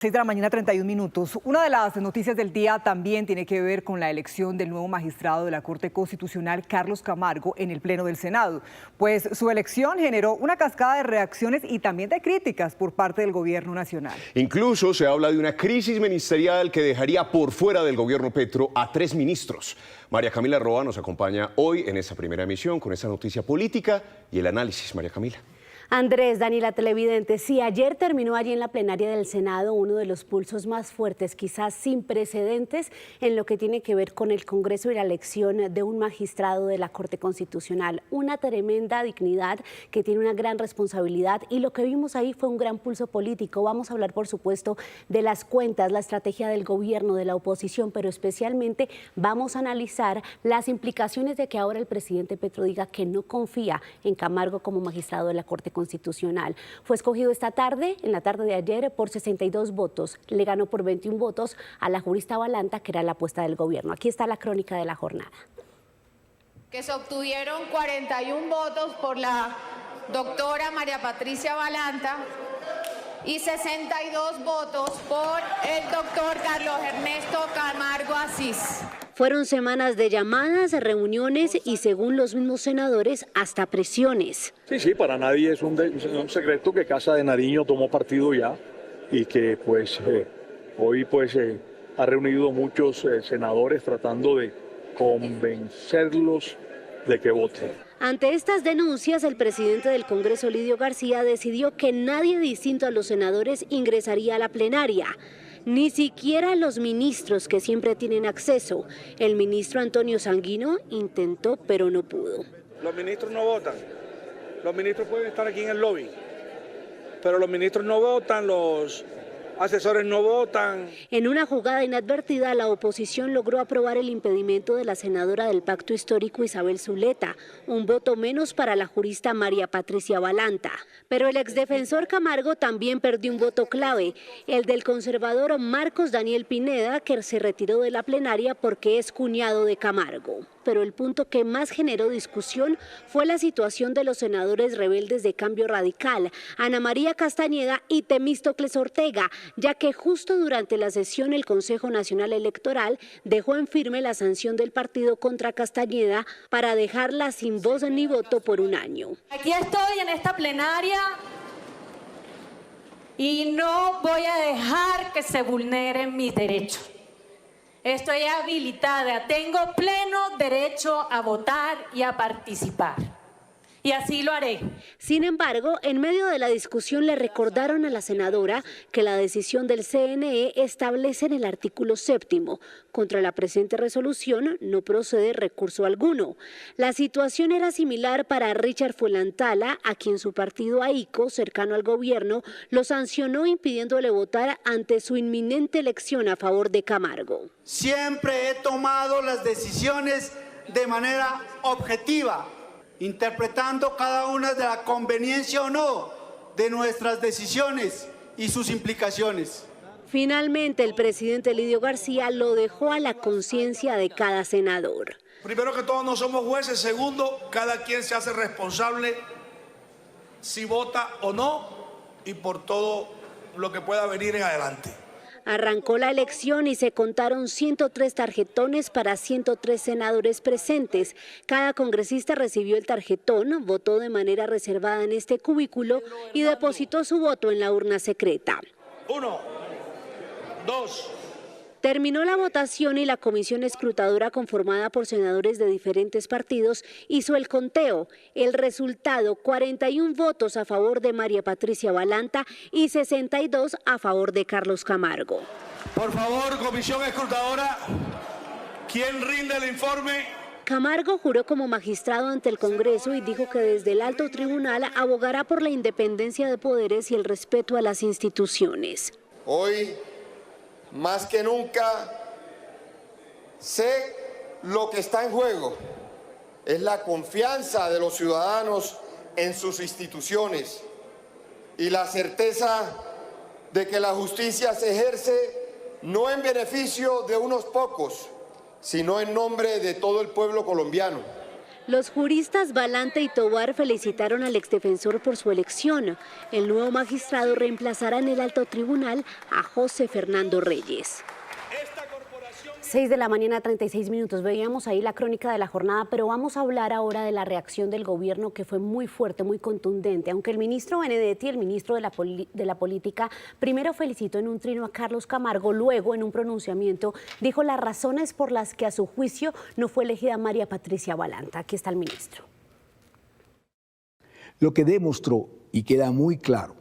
6 de la mañana, 31 minutos. Una de las noticias del día también tiene que ver con la elección del nuevo magistrado de la Corte Constitucional, Carlos Camargo, en el Pleno del Senado. Pues su elección generó una cascada de reacciones y también de críticas por parte del gobierno nacional. Incluso se habla de una crisis ministerial que dejaría por fuera del gobierno Petro a 3 ministros. María Camila Roa nos acompaña hoy en esta primera emisión con esta noticia política y el análisis. María Camila. Andrés, Daniela, televidente, sí, ayer terminó allí en la plenaria del Senado uno de los pulsos más fuertes, quizás sin precedentes, en lo que tiene que ver con el Congreso y la elección de un magistrado de la Corte Constitucional. Una tremenda dignidad que tiene una gran responsabilidad y lo que vimos ahí fue un gran pulso político. Vamos a hablar, por supuesto, de las cuentas, la estrategia del gobierno, de la oposición, pero especialmente vamos a analizar las implicaciones de que ahora el presidente Petro diga que no confía en Camargo como magistrado de la Corte Constitucional. Fue escogido esta tarde, en la tarde de ayer, por 62 votos. Le ganó por 21 votos a la jurista Balanta, que era la apuesta del gobierno. Aquí está la crónica de la jornada. Que se obtuvieron 41 votos por la doctora María Patricia Balanta y 62 votos por el doctor Carlos Ernesto Camargo Asís. Fueron semanas de llamadas, reuniones y, según los mismos senadores, hasta presiones. Sí, para nadie es un secreto que Casa de Nariño tomó partido ya y que hoy ha reunido muchos senadores tratando de convencerlos de que voten. Ante estas denuncias, el presidente del Congreso, Lidio García, decidió que nadie distinto a los senadores ingresaría a la plenaria. Ni siquiera los ministros, que siempre tienen acceso. El ministro Antonio Sanguino intentó, pero no pudo. Los ministros no votan. Los ministros pueden estar aquí en el lobby, pero los ministros no votan, los asesores no votan. En una jugada inadvertida, la oposición logró aprobar el impedimento de la senadora del Pacto Histórico, Isabel Zuleta, un voto menos para la jurista María Patricia Balanta. Pero el exdefensor Camargo también perdió un voto clave, el del conservador Marcos Daniel Pineda, que se retiró de la plenaria porque es cuñado de Camargo. Pero el punto que más generó discusión fue la situación de los senadores rebeldes de Cambio Radical, Ana María Castañeda y Temístocles Ortega, ya que justo durante la sesión el Consejo Nacional Electoral dejó en firme la sanción del partido contra Castañeda para dejarla sin voz ni voto por un año. Aquí estoy en esta plenaria y no voy a dejar que se vulneren mis derechos. Estoy habilitada, tengo pleno derecho a votar y a participar. Y así lo haré. Sin embargo, en medio de la discusión le recordaron a la senadora que la decisión del CNE establece en el artículo 7: contra la presente resolución no procede recurso alguno. La situación era similar para Richard Fuenlantala, a quien su partido AICO, cercano al gobierno, lo sancionó impidiéndole votar ante su inminente elección a favor de Camargo. Siempre he tomado las decisiones de manera objetiva, interpretando cada una de la conveniencia o no de nuestras decisiones y sus implicaciones. Finalmente, el presidente Lidio García lo dejó a la conciencia de cada senador. Primero que todo, no somos jueces. Segundo, cada quien se hace responsable si vota o no y por todo lo que pueda venir en adelante. Arrancó la elección y se contaron 103 tarjetones para 103 senadores presentes. Cada congresista recibió el tarjetón, votó de manera reservada en este cubículo y depositó su voto en la urna secreta. 1, 2. Terminó la votación y la comisión escrutadora, conformada por senadores de diferentes partidos, hizo el conteo. El resultado: 41 votos a favor de María Patricia Balanta y 62 a favor de Carlos Camargo. Por favor, comisión escrutadora, ¿quién rinde el informe? Camargo juró como magistrado ante el Congreso y dijo que desde el alto tribunal abogará por la independencia de poderes y el respeto a las instituciones. Hoy, más que nunca, sé lo que está en juego. Es la confianza de los ciudadanos en sus instituciones y la certeza de que la justicia se ejerce no en beneficio de unos pocos, sino en nombre de todo el pueblo colombiano. Los juristas Balanta y Tovar felicitaron al exdefensor por su elección. El nuevo magistrado reemplazará en el alto tribunal a José Fernando Reyes. 6 de la mañana, 36 minutos. Veíamos ahí la crónica de la jornada, pero vamos a hablar ahora de la reacción del gobierno, que fue muy fuerte, muy contundente. Aunque el ministro Benedetti, el ministro de la Política, primero felicitó en un trino a Carlos Camargo, luego en un pronunciamiento dijo las razones por las que a su juicio no fue elegida María Patricia Balanta. Aquí está el ministro. Lo que demostró, y queda muy claro,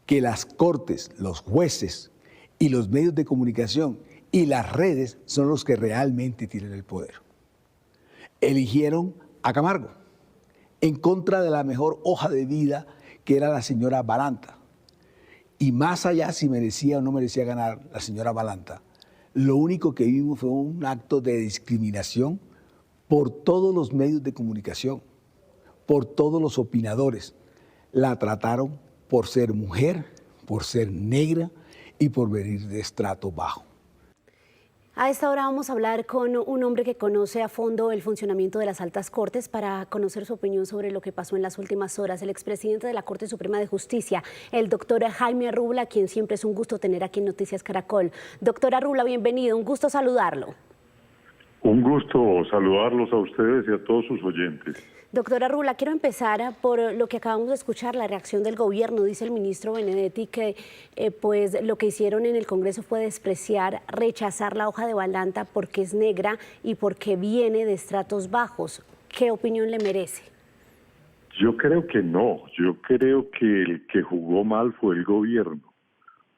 que las cortes, los jueces y los medios de comunicación y las redes son los que realmente tienen el poder. Eligieron a Camargo en contra de la mejor hoja de vida, que era la señora Balanta. Y más allá si merecía o no merecía ganar la señora Balanta, lo único que vimos fue un acto de discriminación por todos los medios de comunicación, por todos los opinadores. La trataron por ser mujer, por ser negra y por venir de estrato bajo. A esta hora vamos a hablar con un hombre que conoce a fondo el funcionamiento de las altas cortes para conocer su opinión sobre lo que pasó en las últimas horas. El expresidente de la Corte Suprema de Justicia, el doctor Jaime Arrubla, quien siempre es un gusto tener aquí en Noticias Caracol. Doctor Arrubla, bienvenido, un gusto saludarlo. Un gusto saludarlos a ustedes y a todos sus oyentes. Doctora Arrubla, quiero empezar por lo que acabamos de escuchar, la reacción del gobierno. Dice el ministro Benedetti que pues lo que hicieron en el Congreso fue despreciar, rechazar la hoja de Balanta porque es negra y porque viene de estratos bajos. ¿Qué opinión le merece? Yo creo que no. Yo creo que el que jugó mal fue el gobierno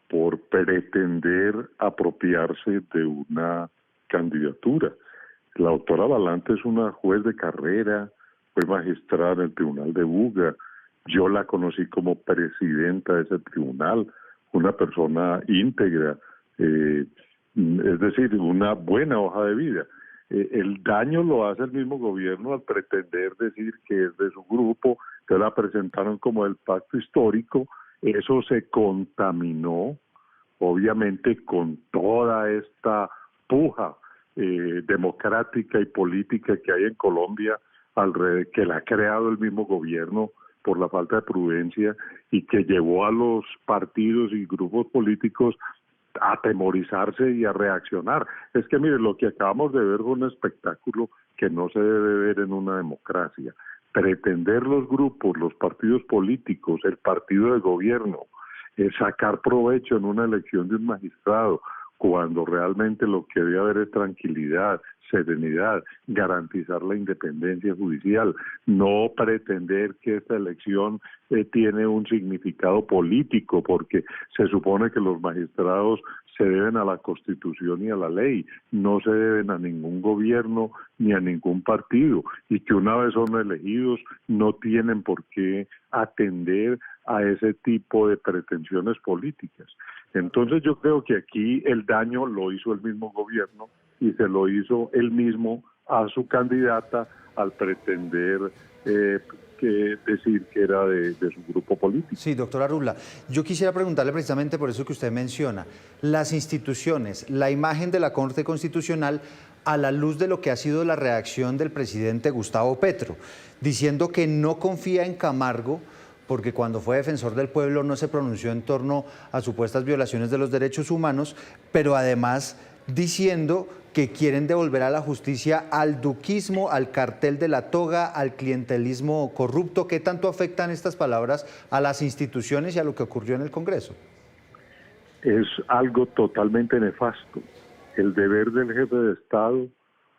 por pretender apropiarse de una candidatura. La doctora Balanta es una juez de carrera, fue magistrada en el Tribunal de Buga. Yo la conocí como presidenta de ese tribunal, una persona íntegra, es decir, una buena hoja de vida. El daño lo hace el mismo gobierno al pretender decir que es de su grupo, que la presentaron como el pacto histórico. Eso se contaminó, obviamente, con toda esta puja democrática y política que hay en Colombia, alrededor, que la ha creado el mismo gobierno por la falta de prudencia y que llevó a los partidos y grupos políticos a atemorizarse y a reaccionar. Es que mire, lo que acabamos de ver fue un espectáculo que no se debe ver en una democracia. Pretender los grupos, los partidos políticos, el partido de gobierno, sacar provecho en una elección de un magistrado, cuando realmente lo que debe haber es tranquilidad, serenidad, garantizar la independencia judicial, no pretender que esta elección tiene un significado político, porque se supone que los magistrados se deben a la Constitución y a la ley, no se deben a ningún gobierno ni a ningún partido, y que una vez son elegidos no tienen por qué atender a ese tipo de pretensiones políticas. Entonces yo creo que aquí el daño lo hizo el mismo gobierno y se lo hizo él mismo a su candidata al pretender decir que era de su grupo político. Sí, doctora Arrubla, yo quisiera preguntarle precisamente por eso que usted menciona, las instituciones, la imagen de la Corte Constitucional a la luz de lo que ha sido la reacción del presidente Gustavo Petro, diciendo que no confía en Camargo, porque cuando fue defensor del pueblo no se pronunció en torno a supuestas violaciones de los derechos humanos, pero además diciendo que quieren devolver a la justicia al duquismo, al cartel de la toga, al clientelismo corrupto. ¿Qué tanto afectan estas palabras a las instituciones y a lo que ocurrió en el Congreso? Es algo totalmente nefasto. El deber del jefe de Estado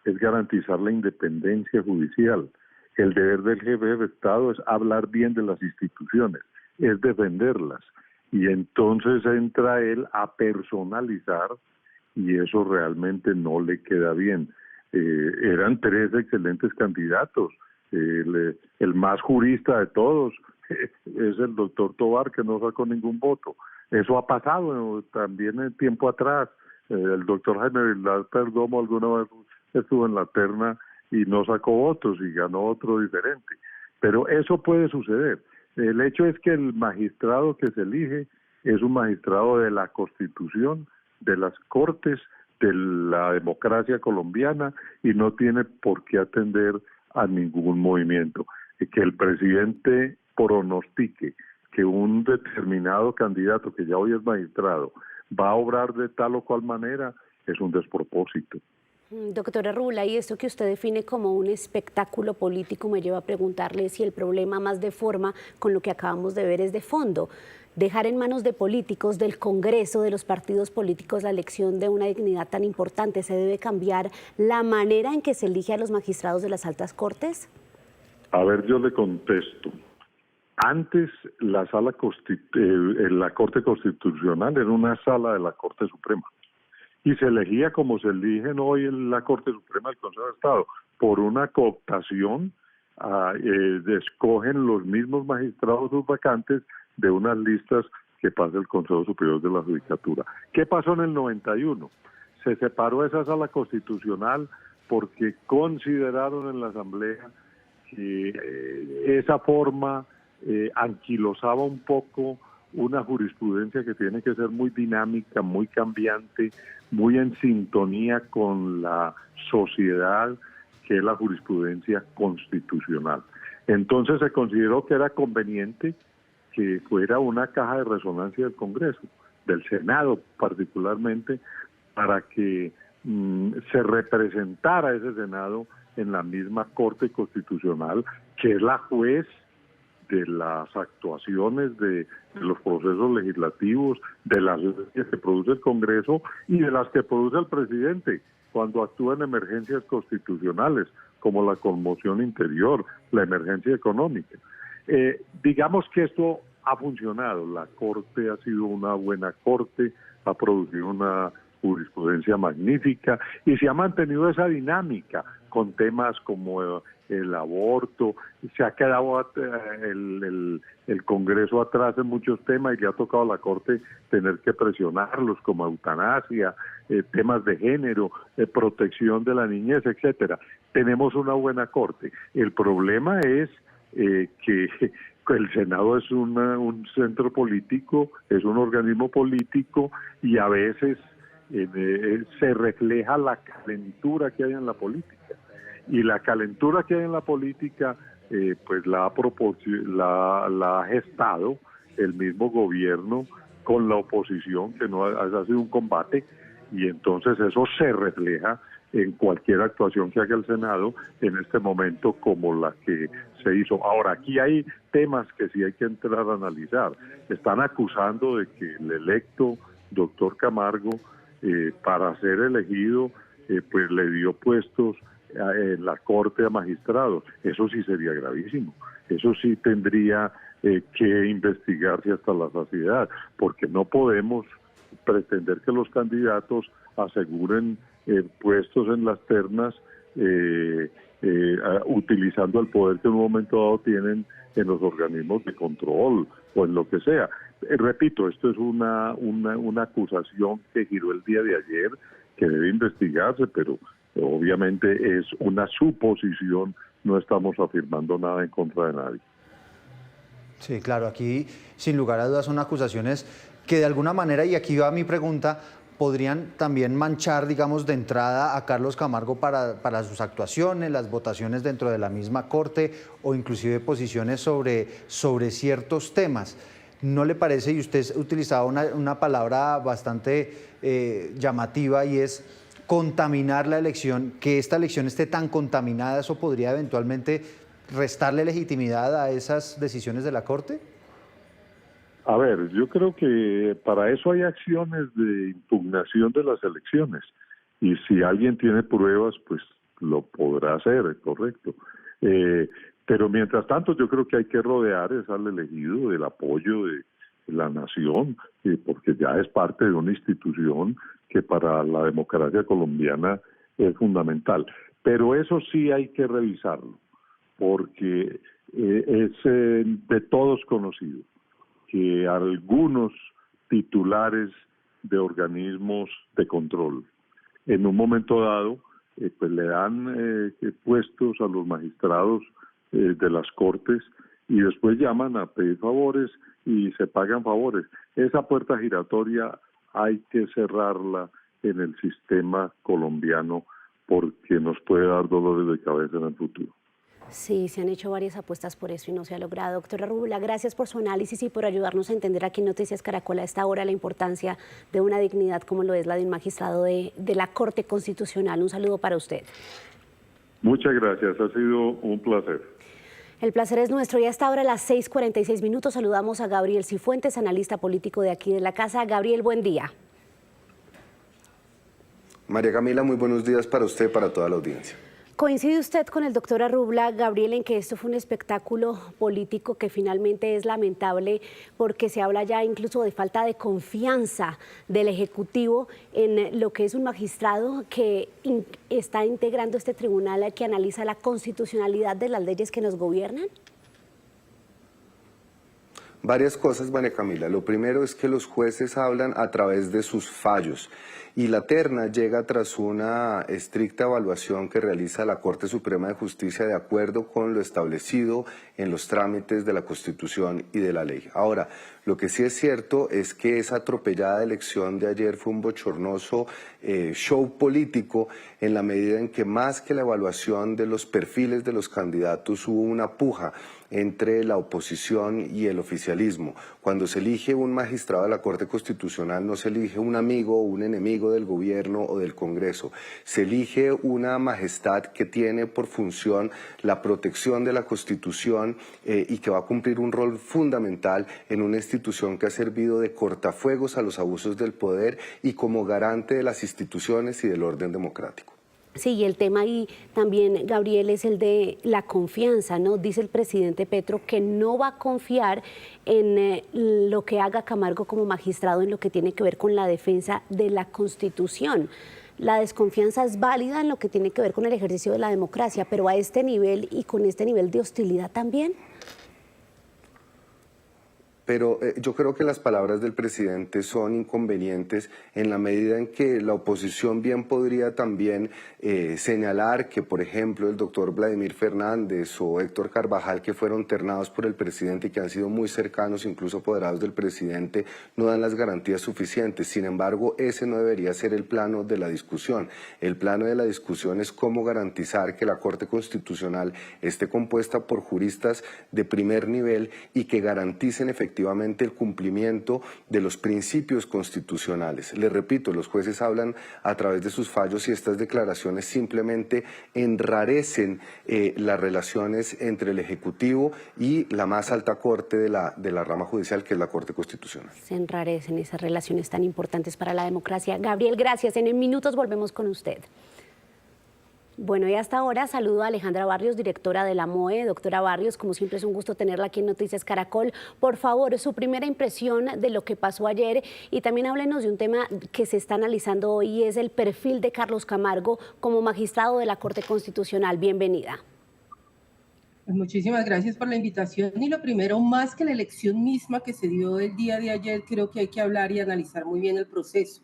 es garantizar la independencia judicial. El deber del jefe de Estado es hablar bien de las instituciones, es defenderlas. Y entonces entra él a personalizar y eso realmente no le queda bien. Eran tres excelentes candidatos. El más jurista de todos es el doctor Tovar, que no sacó ningún voto. Eso ha pasado también en tiempo atrás. El doctor Jaime Villar Perdomo alguna vez estuvo en la terna y no sacó votos y ganó otro diferente. Pero eso puede suceder. El hecho es que el magistrado que se elige es un magistrado de la Constitución, de las Cortes, de la democracia colombiana y no tiene por qué atender a ningún movimiento. Que el presidente pronostique que un determinado candidato, que ya hoy es magistrado, va a obrar de tal o cual manera, es un despropósito. Doctora Rula, y esto que usted define como un espectáculo político me lleva a preguntarle si el problema más de forma con lo que acabamos de ver es de fondo. Dejar en manos de políticos, del Congreso, de los partidos políticos la elección de una dignidad tan importante, ¿se debe cambiar la manera en que se elige a los magistrados de las altas cortes? A ver, yo le contesto. Antes la la Corte Constitucional era una sala de la Corte Suprema y se elegía como se eligen hoy en la Corte Suprema del Consejo de Estado, por una cooptación. Escogen los mismos magistrados sus vacantes de unas listas que pasa el Consejo Superior de la Judicatura. ¿Qué pasó en el 91? Se separó esa sala constitucional porque consideraron en la Asamblea que esa forma anquilosaba un poco una jurisprudencia que tiene que ser muy dinámica, muy cambiante, muy en sintonía con la sociedad, que es la jurisprudencia constitucional. Entonces se consideró que era conveniente que fuera una caja de resonancia del Congreso, del Senado particularmente, para que se representara ese Senado en la misma Corte Constitucional, que es la juez de las actuaciones de los procesos legislativos, de las leyes que produce el Congreso y de las que produce el presidente cuando actúa en emergencias constitucionales, como la conmoción interior, la emergencia económica. Digamos que esto ha funcionado, la Corte ha sido una buena Corte, ha producido una jurisprudencia magnífica y se ha mantenido esa dinámica con temas como el aborto. Se ha quedado el Congreso atrás en muchos temas y le ha tocado a la Corte tener que presionarlos, como eutanasia, temas de género, protección de la niñez, etcétera. Tenemos una buena Corte. El problema es que el Senado es un centro político, es un organismo político y a veces se refleja la calentura que hay en la política. Y la calentura que hay en la política, pues la ha gestado el mismo gobierno con la oposición, que no ha sido un combate, y entonces eso se refleja en cualquier actuación que haga el Senado en este momento, como la que se hizo. Ahora, aquí hay temas que sí hay que entrar a analizar. Están acusando de que el electo doctor Camargo, para ser elegido, pues le dio puestos en la Corte a magistrados. Eso sí sería gravísimo. Eso sí tendría que investigarse hasta la saciedad, porque no podemos pretender que los candidatos aseguren puestos en las ternas utilizando el poder que en un momento dado tienen en los organismos de control o en lo que sea. Repito, esto es una acusación que giró el día de ayer, que debe investigarse, pero obviamente es una suposición, no estamos afirmando nada en contra de nadie. Sí, claro, aquí sin lugar a dudas son acusaciones que de alguna manera, y aquí va mi pregunta, podrían también manchar, digamos, de entrada a Carlos Camargo para sus actuaciones, las votaciones dentro de la misma Corte o inclusive posiciones sobre ciertos temas. ¿No le parece? Y usted utilizaba una palabra bastante llamativa y es contaminar la elección, que esta elección esté tan contaminada, ¿eso podría eventualmente restarle legitimidad a esas decisiones de la Corte? A ver, yo creo que para eso hay acciones de impugnación de las elecciones y si alguien tiene pruebas, pues lo podrá hacer, correcto. Pero mientras tanto yo creo que hay que rodear al elegido del apoyo de la nación, porque ya es parte de una institución que para la democracia colombiana es fundamental. Pero eso sí hay que revisarlo, porque es de todos conocido que algunos titulares de organismos de control en un momento dado pues le dan puestos a los magistrados de las cortes y después llaman a pedir favores y se pagan favores. Esa puerta giratoria hay que cerrarla en el sistema colombiano porque nos puede dar dolores de cabeza en el futuro. Sí, se han hecho varias apuestas por eso y no se ha logrado. Doctora Rúbula, gracias por su análisis y por ayudarnos a entender aquí en Noticias Caracol a esta hora la importancia de una dignidad como lo es la de un magistrado de la Corte Constitucional. Un saludo para usted. Muchas gracias, ha sido un placer. El placer es nuestro y a esta hora, a las 6:46, saludamos a Gabriel Cifuentes, analista político de aquí de la casa. Gabriel, buen día. María Camila, muy buenos días para usted y para toda la audiencia. ¿Coincide usted con el doctor Arrubla, Gabriel, en que esto fue un espectáculo político que finalmente es lamentable porque se habla ya incluso de falta de confianza del Ejecutivo en lo que es un magistrado que está integrando este tribunal que analiza la constitucionalidad de las leyes que nos gobiernan? Varias cosas, María Camila. Lo primero es que los jueces hablan a través de sus fallos y la terna llega tras una estricta evaluación que realiza la Corte Suprema de Justicia de acuerdo con lo establecido en los trámites de la Constitución y de la ley. Ahora, lo que sí es cierto es que esa atropellada elección de ayer fue un bochornoso show político en la medida en que más que la evaluación de los perfiles de los candidatos hubo una puja entre la oposición y el oficialismo. Cuando se elige un magistrado de la Corte Constitucional no se elige un amigo o un enemigo del gobierno o del Congreso, se elige una majestad que tiene por función la protección de la Constitución y que va a cumplir un rol fundamental en una institución que ha servido de cortafuegos a los abusos del poder y como garante de las instituciones y del orden democrático. Sí, y el tema ahí también, Gabriel, es el de la confianza, ¿no? Dice el presidente Petro que no va a confiar en lo que haga Camargo como magistrado en lo que tiene que ver con la defensa de la Constitución. La desconfianza es válida en lo que tiene que ver con el ejercicio de la democracia, pero a este nivel y con este nivel de hostilidad también. Pero yo creo que las palabras del presidente son inconvenientes en la medida en que la oposición bien podría también señalar que, por ejemplo, el doctor Vladimir Fernández o Héctor Carvajal, que fueron ternados por el presidente y que han sido muy cercanos, incluso apoderados del presidente, no dan las garantías suficientes. Sin embargo, ese no debería ser el plano de la discusión. El plano de la discusión es cómo garantizar que la Corte Constitucional esté compuesta por juristas de primer nivel y que garanticen efectivamente el cumplimiento de los principios constitucionales. Les repito, los jueces hablan a través de sus fallos y estas declaraciones simplemente enrarecen las relaciones entre el Ejecutivo y la más alta corte de la rama judicial, que es la Corte Constitucional. Se enrarecen esas relaciones tan importantes para la democracia. Gabriel, gracias. En minutos volvemos con usted. Bueno, y hasta ahora saludo a Alejandra Barrios, directora de la MOE. Doctora Barrios, como siempre es un gusto tenerla aquí en Noticias Caracol. Por favor, su primera impresión de lo que pasó ayer y también háblenos de un tema que se está analizando hoy y es el perfil de Carlos Camargo como magistrado de la Corte Constitucional. Bienvenida. Pues muchísimas gracias por la invitación y lo primero, más que la elección misma que se dio el día de ayer, creo que hay que hablar y analizar muy bien el proceso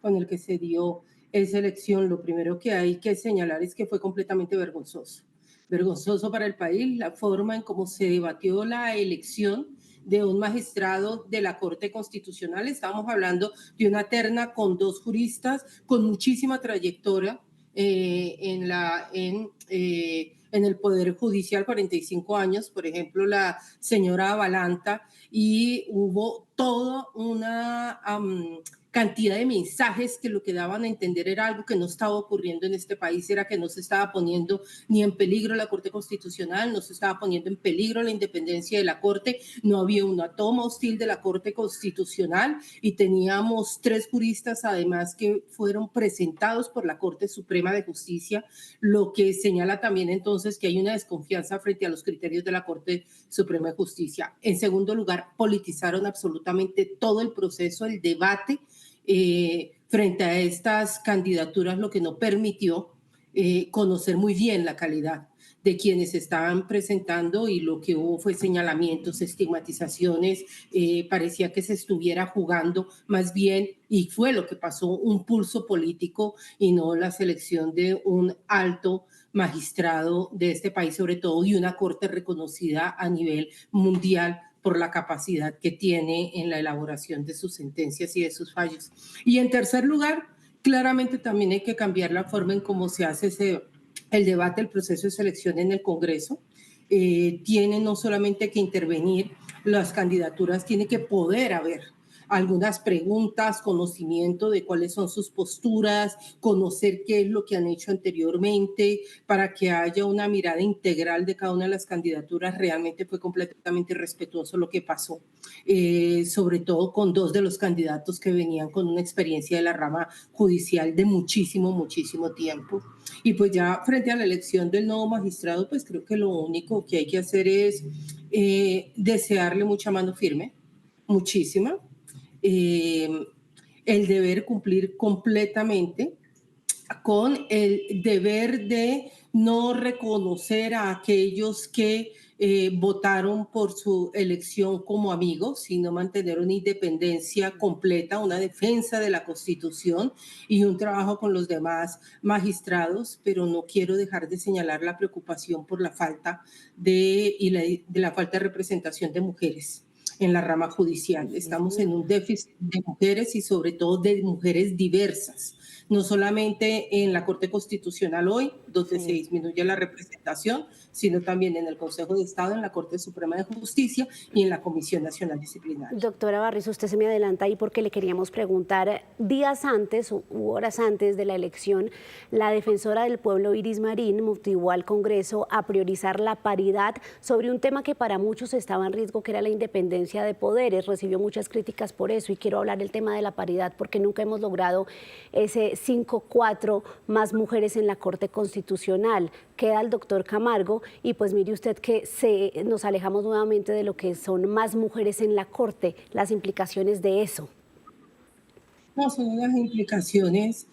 con el que se dio esa elección. Lo primero que hay que señalar es que fue completamente vergonzoso. Vergonzoso para el país la forma en cómo se debatió la elección de un magistrado de la Corte Constitucional. Estamos hablando de una terna con 2 juristas con muchísima trayectoria en el Poder Judicial, 45 años, por ejemplo, la señora Balanta, y hubo toda una cantidad de mensajes que lo que daban a entender era algo que no estaba ocurriendo en este país, era que no se estaba poniendo ni en peligro la Corte Constitucional, no se estaba poniendo en peligro la independencia de la Corte, no había una toma hostil de la Corte Constitucional y teníamos 3 juristas además que fueron presentados por la Corte Suprema de Justicia, lo que señala también entonces que hay una desconfianza frente a los criterios de la Corte Suprema de Justicia. En segundo lugar, politizaron absolutamente todo el proceso, el debate frente a estas candidaturas, lo que no permitió conocer muy bien la calidad de quienes estaban presentando y lo que hubo fue señalamientos, estigmatizaciones, parecía que se estuviera jugando más bien, y fue lo que pasó, un pulso político y no la selección de un alto magistrado de este país, sobre todo, y una corte reconocida a nivel mundial por la capacidad que tiene en la elaboración de sus sentencias y de sus fallos. Y en tercer lugar, claramente también hay que cambiar la forma en cómo se hace el debate, el proceso de selección en el Congreso. tiene no solamente que intervenir las candidaturas, tiene que poder haber algunas preguntas, conocimiento de cuáles son sus posturas, conocer qué es lo que han hecho anteriormente, para que haya una mirada integral de cada una de las candidaturas. Realmente fue completamente respetuoso lo que pasó, sobre todo con dos de los candidatos que venían con una experiencia de la rama judicial de muchísimo tiempo. Y pues ya frente a la elección del nuevo magistrado, pues creo que lo único que hay que hacer es desearle mucha mano firme, muchísima, el deber cumplir completamente con el deber de no reconocer a aquellos que votaron por su elección como amigos, sino mantener una independencia completa, una defensa de la Constitución y un trabajo con los demás magistrados, pero no quiero dejar de señalar la preocupación por la falta de representación de mujeres en la rama judicial. Estamos en un déficit de mujeres y sobre todo de mujeres diversas, no solamente en la Corte Constitucional hoy, donde se disminuye la representación, sino también en el Consejo de Estado, en la Corte Suprema de Justicia y en la Comisión Nacional Disciplinaria. Doctora Barrios, usted se me adelanta ahí porque le queríamos preguntar, días antes u horas antes de la elección, la defensora del pueblo Iris Marín motivó al Congreso a priorizar la paridad sobre un tema que para muchos estaba en riesgo, que era la independencia de poderes. Recibió muchas críticas por eso y quiero hablar del tema de la paridad porque nunca hemos logrado ese 5-4 más mujeres en la Corte Constitucional. Queda el doctor Camargo y pues mire usted que nos alejamos nuevamente de lo que son más mujeres en la Corte, las implicaciones de eso. No, son unas implicaciones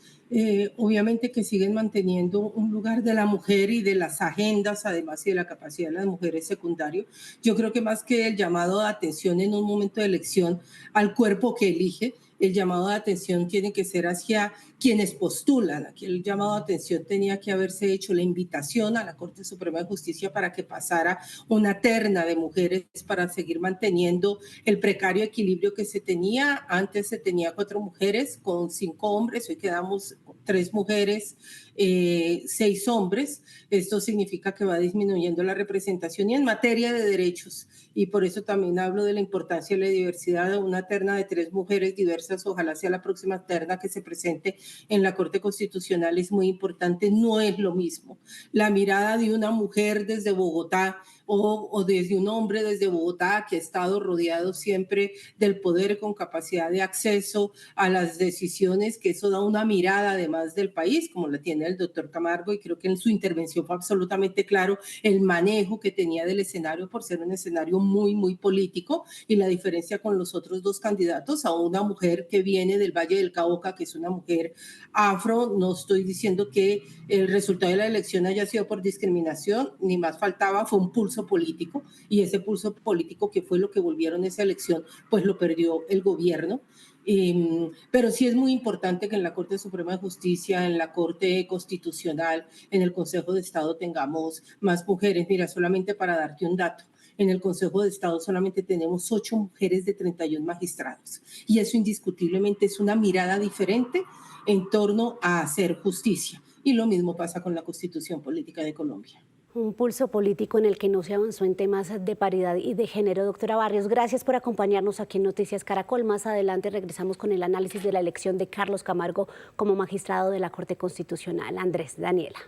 obviamente que siguen manteniendo un lugar de la mujer y de las agendas, además y de la capacidad de las mujeres secundario. Yo creo que más que el llamado de atención en un momento de elección al cuerpo que elige, el llamado de atención tiene que ser hacia quienes postulan. Aquí el llamado de atención tenía que haberse hecho la invitación a la Corte Suprema de Justicia para que pasara una terna de mujeres para seguir manteniendo el precario equilibrio que se tenía. Antes se tenía 4 mujeres con 5 hombres, hoy quedamos 3 mujeres, 6 hombres. Esto significa que va disminuyendo la representación y en materia de derechos. Y por eso también hablo de la importancia de la diversidad, de una terna de 3 mujeres diversas, ojalá sea la próxima terna que se presente en la Corte Constitucional, es muy importante. No es lo mismo la mirada de una mujer desde Bogotá o desde un hombre desde Bogotá que ha estado rodeado siempre del poder con capacidad de acceso a las decisiones, que eso da una mirada además del país, como la tiene el doctor Camargo, y creo que en su intervención fue absolutamente claro el manejo que tenía del escenario por ser un escenario muy político, y la diferencia con los otros 2 candidatos, a una mujer que viene del Valle del Cauca, que es una mujer afro. No estoy diciendo que el resultado de la elección haya sido por discriminación, ni más faltaba, fue un pulso político, y ese pulso político, que fue lo que volvieron esa elección, pues lo perdió el gobierno. Pero sí es muy importante que en la Corte Suprema de Justicia, en la Corte Constitucional, en el Consejo de Estado tengamos más mujeres. Mira, solamente para darte un dato, en el Consejo de Estado solamente tenemos 8 mujeres de 31 magistrados, y eso indiscutiblemente es una mirada diferente en torno a hacer justicia, y lo mismo pasa con la Constitución Política de Colombia. Un pulso político en el que no se avanzó en temas de paridad y de género. Doctora Barrios, gracias por acompañarnos aquí en Noticias Caracol. Más adelante regresamos con el análisis de la elección de Carlos Camargo como magistrado de la Corte Constitucional. Andrés, Daniela.